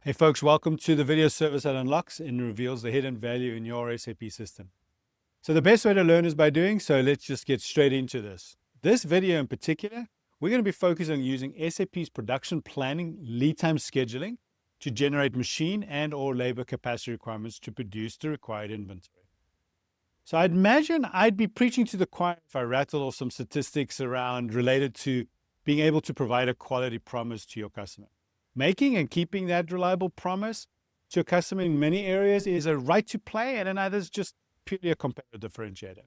Hey folks, welcome to the video service that unlocks and reveals the hidden value in your SAP system. So the best way to learn is by doing, so let's just get straight into this. This video in particular, we're going to be focused on using SAP's production planning lead time scheduling to generate machine and or labor capacity requirements to produce the required inventory. So I'd imagine I'd be preaching to the choir if I rattle off some statistics around related to being able to provide a quality promise to your customer. Making and keeping that reliable promise to a customer in many areas is a right to play, and in others, just purely a competitive differentiator.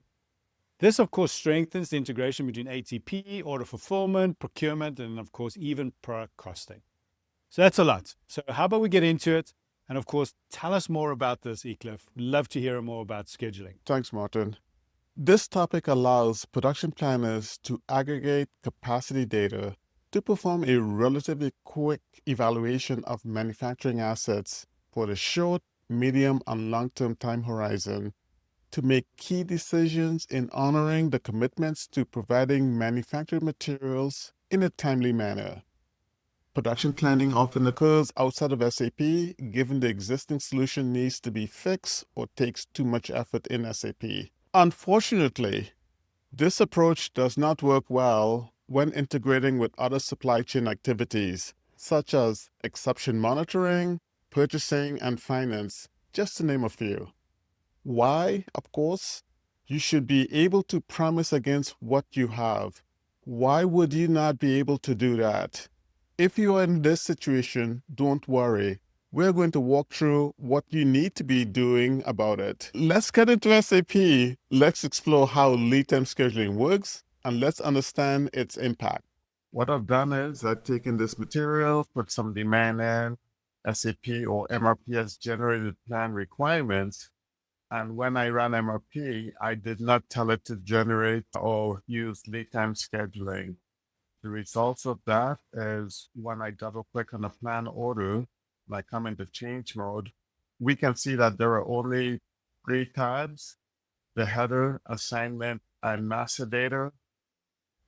This, of course, strengthens the integration between ATP, order fulfillment, procurement, and of course, even product costing. So that's a lot. So how about we get into it? And of course, tell us more about this, Ecliffe. Love to hear more about scheduling. Thanks, Martin. This topic allows production planners to aggregate capacity data to perform a relatively quick evaluation of manufacturing assets for the short, medium, and long-term time horizon to make key decisions in honoring the commitments to providing manufactured materials in a timely manner. Production planning often occurs outside of SAP, given the existing solution needs to be fixed or takes too much effort in SAP. Unfortunately, this approach does not work well when integrating with other supply chain activities, such as exception monitoring, purchasing, and finance, just to name a few. Why? Of course, you should be able to promise against what you have. Why would you not be able to do that? If you are in this situation, don't worry. We're going to walk through what you need to be doing about it. Let's get into SAP. Let's explore how lead time scheduling works, and let's understand its impact. What I've done is I've taken this material, put some demand in, SAP or MRP has generated plan requirements. And when I ran MRP, I did not tell it to generate or use lead time scheduling. The results of that is when I double click on the plan order, like come into change mode, we can see that there are only 3 tabs: the header, assignment, and master data.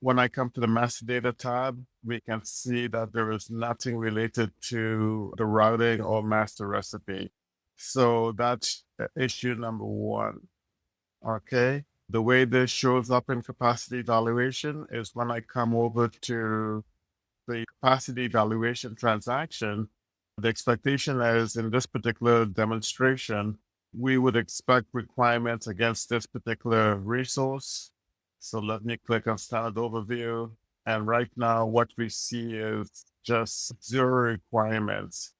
When I come to the master data tab, we can see that there is nothing related to the routing or master recipe. So that's issue number 1. Okay. The way this shows up in capacity evaluation is when I come over to the capacity evaluation transaction, the expectation is in this particular demonstration, we would expect requirements against this particular resource. So let me click on standard overview. And right now what we see is just 0 requirements.